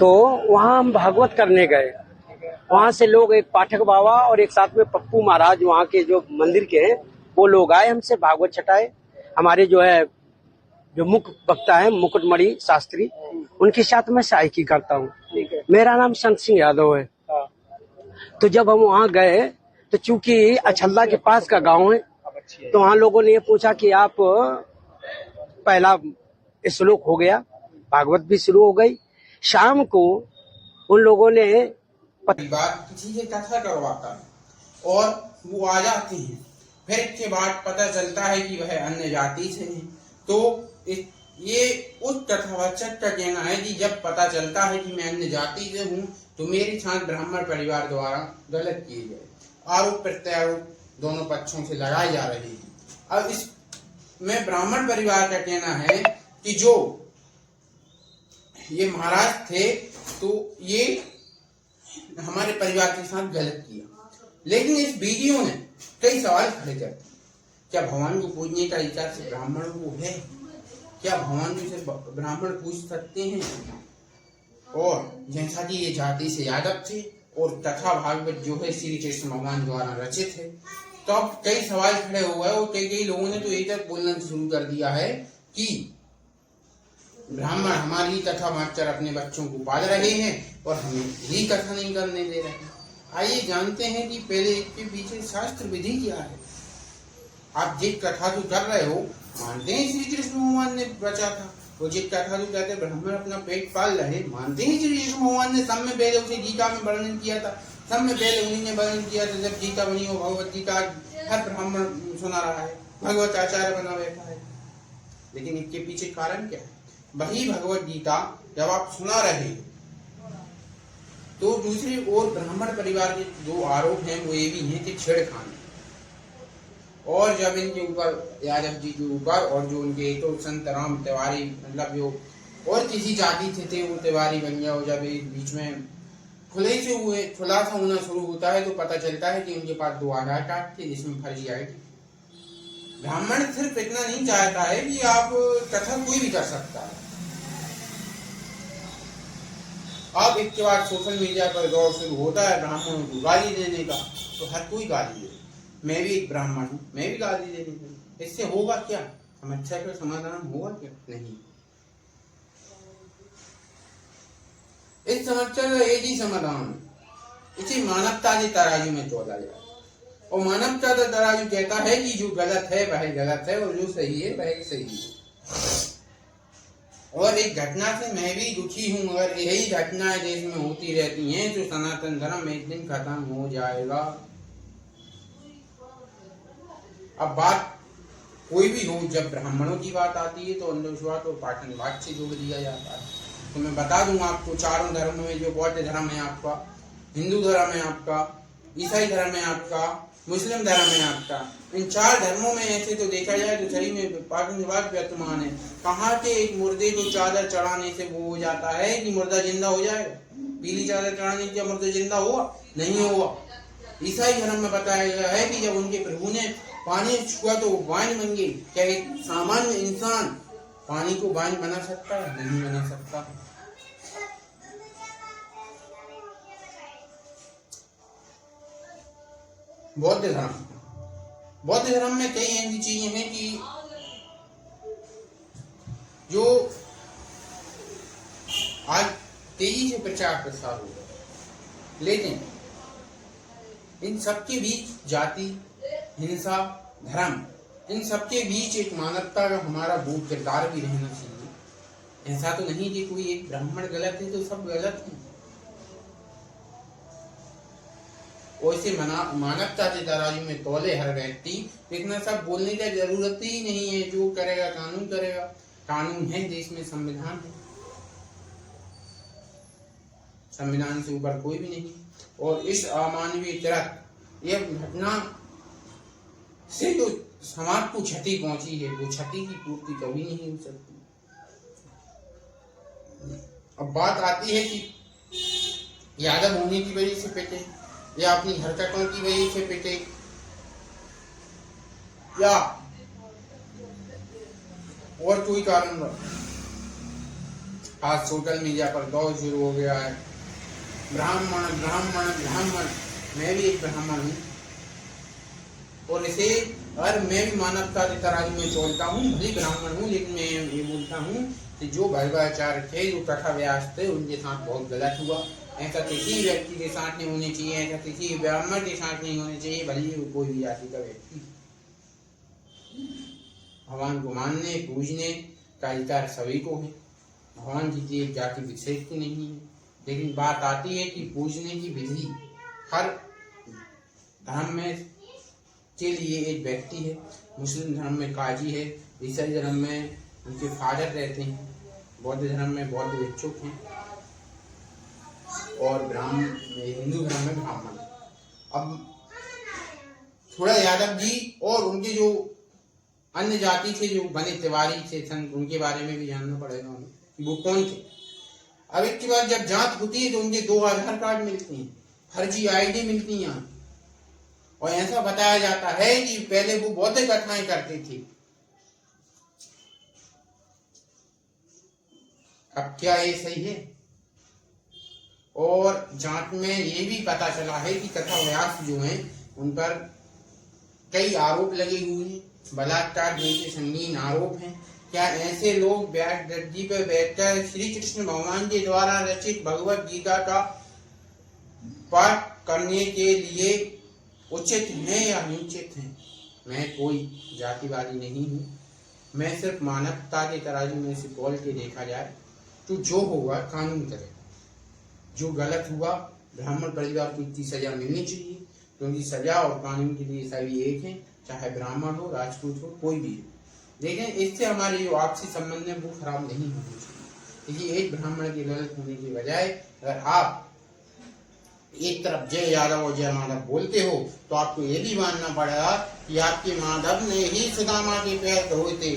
तो वहाँ हम भागवत करने गए। वहाँ से लोग, एक पाठक बाबा और एक साथ में पप्पू महाराज वहाँ के जो मंदिर के हैं, वो लोग आए, हमसे भागवत छटाए। हमारे जो मुख्य वक्ता है मुकुटमणि शास्त्री, उनके साथ मैं सहायकी करता हूँ। मेरा नाम संत सिंह यादव है। तो जब हम वहाँ गए तो चूंकि अछल्ला के पास का गांव है, तो वहाँ लोगों ने ये पूछा कि आप, पहला श्लोक हो गया, भागवत भी शुरू हो गई। शाम को उन लोगों ने बात किसी से कथा करवाता है और वो आ जाते हैं, फिर इसके बाद पता चलता है कि वह अन्य जाति से है। तो ये उस कथावाचक का कहना है कि जब पता चलता है कि मैं अन्य जाति से हूँ तो मेरे साथ ब्राह्मण परिवार द्वारा गलत किए गए आरोप प्रत्यारोप दोनों पक्षों से लगाए जा रहे हैं। अब इसमें ब्राह्मण परिवार का कहना है कि जो ये महाराज थे तो ये हमारे परिवार के साथ गलत किया। लेकिन इस वीडियो में कई सवाल खड़े करते हैं। क्या भगवान को पूजने का अधिकार से ब्राह्मण को है? क्या भगवान को सिर्फ ब्राह्मण पूज सकते हैं? और जैसा कि ये जाति से यादव थे और कथा भागवत जो है श्री कृष्ण भगवान द्वारा रचित है, तो अब कई सवाल खड़े हुए और कई लोगों ने तो ये तक बोलना शुरू कर दिया है कि ब्राह्मण हमारी कथा मास्टर अपने बच्चों को पाल रहे हैं और हमें ही कथा नहीं करने दे रहे हैं। आइए जानते हैं कि पहले इसके पीछे शास्त्र विधि क्या है। आप जिस कथा जो कर रहे हो मानते हैं श्री कृष्ण भगवान ने बचा था, वो जिस कथा जो कहते ब्राह्मण अपना पेट पाल रहे, मानते हैं श्री कृष्ण भगवान ने सब में पहले उसे गीता में वर्णन किया था, सब में पहले उन्हीं ने वर्णन किया था। जब गीता बनी हो, भगवत गीता हर ब्राह्मण सुना रहा है, भगवत आचार्य बना बैठा है। लेकिन इसके पीछे कारण क्या है? वही भगवत गीता जब आप सुना रहे तो दूसरी ओर ब्राह्मण परिवार के दो आरोप हैं, वो ये भी हैं कि छेड़खानी, और जब इनके ऊपर यादव जी के ऊपर और जो उनके तो संत राम तिवारी, मतलब जो और किसी जाति से थे वो तिवारी बन गया, और जब एक बीच में खुलासा होना शुरू होता है तो पता चलता है कि उनके पास 2 आधार कार्ड थे जिसमें फर्जी आई थी। ब्राह्मण सिर्फ इतना नहीं चाहता है कि आप कथा कोई भी कर सकता है। अब इसके बाद सोशल मीडिया पर दौर शुरू होता है ब्राह्मणों को गाली देने का, तो हर कोई गाली दे। मैं भी एक ब्राह्मण हूँ, मैं भी गाली देने की, इससे होगा क्या? समस्या का समाधान होगा क्या? नहीं। इस समस्या का एक ही समाधान, इसे मानवता के तराजू में तोला जाए, और मानवता का तराजू कहता है कि जो गलत है वह गलत है और जो सही है वह सही है। और एक घटना से मैं भी दुखी हूँ, अगर यही घटनाएं देश में होती रहती हैं तो सनातन धर्म एक दिन खत्म हो जाएगा। अब बात कोई भी हो, जब ब्राह्मणों की बात आती है तो अंधविश्वास और पाखंडवाद से जोड़ दिया जाता है। तो मैं बता दूं आपको, चारों धर्मों में जो बौद्ध धर्म है आपका, हिंदू धर्म है आपका, ईसाई धर्म है आपका, मुस्लिम धर्म है आपका, इन 4 धर्मों में ऐसे तो देखा जाए तो सही में पाखंडवाद वर्तमान है। कहाँ के एक मुर्दे को चादर चढ़ाने से वो हो जाता है कि मुर्दा जिंदा हो जाएगा? पीली चादर चढ़ाने से मुर्दा जिंदा हुआ? नहीं हुआ। ईसाई धर्म में बताया गया है कि जब उनके प्रभु ने पानी छुआ तो वाइन बन गई। क्या एक सामान्य इंसान पानी को वाइन बना सकता है? नहीं बना सकता। बौद्ध धर्म में कई ऐसी चीजें हैं कि जो आज तेजी से प्रचार प्रसार हो रहा है, लेकिन इन सबके बीच जाति, हिंसा, धर्म, इन सबके बीच एक मानवता का हमारा बहुत किरदार भी रहना चाहिए। ऐसा तो नहीं कि कोई एक ब्राह्मण गलत है तो सब गलत है। वैसे मानवता के तराजू में तौले हर व्यक्ति, इतना सब बोलने की जरूरत ही नहीं है। जो करेगा कानून करेगा, कानून है देश में, संविधान है, संविधान से ऊपर कोई भी नहीं। और इस अमानवीय कृत्य, यह घटना से जो समाज को क्षति पहुंची है, वो क्षति की पूर्ति कभी नहीं हो सकती। अब बात आती है कि यादव होने की वजह से पिटे, या अपनी हरकतों की वजह से पिटे, या और कोई कारण। आज सोशल मीडिया पर दौर शुरू हो गया है, ब्राह्मण ब्राह्मण ब्राह्मण। मैं भी एक ब्राह्मण हूँ और इसे और मैं भी मानवता की तराजू में तोलता हूँ। भले ब्राह्मण हूँ, लेकिन मैं ये बोलता हूँ कि जो भैरवाचार्य थे, जो कथा व्यास थे, उनके साथ बहुत गलत हुआ। ऐसा किसी व्यक्ति के साथ नहीं होने चाहिए, ऐसा किसी ब्राह्मण के साथ नहीं होने चाहिए, भले वो कोई भी जाति का व्यक्ति। भगवान को मानने पूजने का अधिकार सभी को है। भगवान जी की एक जाति विशेष की नहीं है, लेकिन बात आती है कि पूजने की विधि हर धर्म में के लिए एक व्यक्ति है। मुस्लिम धर्म में काजी है, ईसाई धर्म में उनके फादर रहते हैं, बौद्ध धर्म में बौद्ध भिक्षुक हैं और हिंदू धर्म में ब्राह्मण। अब थोड़ा यादव जी और उनके जो अन्य जाति से जो बने तिवारी थे संत, उनके बारे में भी जानना पड़ेगा हमें कि वो कौन थे। अब एक बार जब जांच होती है तो उनके 2 आधार कार्ड मिलते हैं, फर्जी आईडी मिलती हैं और ऐसा बताया जाता है कि पहले वो बौद्ध कथाएं करते थे। अब क्या ये सही है? और जांच में ये भी पता चला है कि कथा व्यास जो हैं उन पर कई आरोप लगे हुए हैं, बलात्कार जैसे संगीन आरोप हैं। क्या ऐसे लोग व्यास गद्दी पर बैठकर श्री कृष्ण भगवान के द्वारा रचित भगवत गीता का पाठ करने के लिए उचित है या अनुचित है? मैं कोई जातिवादी नहीं हूँ, मैं सिर्फ मानवता के तराजू में से तौल के देखा जाए तो जो होगा कानून करे। जो गलत हुआ, ब्राह्मण परिवार को इतनी सजा मिलनी चाहिए, क्योंकि सजा और कानून के लिए सभी एक हैं, चाहे ब्राह्मण हो, राजपूत हो, कोई भी हो। लेकिन इससे हमारे जो आपसी संबंध है वो खराब नहीं होने चाहिए। क्योंकि एक ब्राह्मण के गलत होने की बजाय अगर आप एक तरफ जय यादव और जय माधव बोलते हो तो आपको ये भी मानना पड़ेगा कि आपके माधव ने ही सुदामा के पैर धोए थे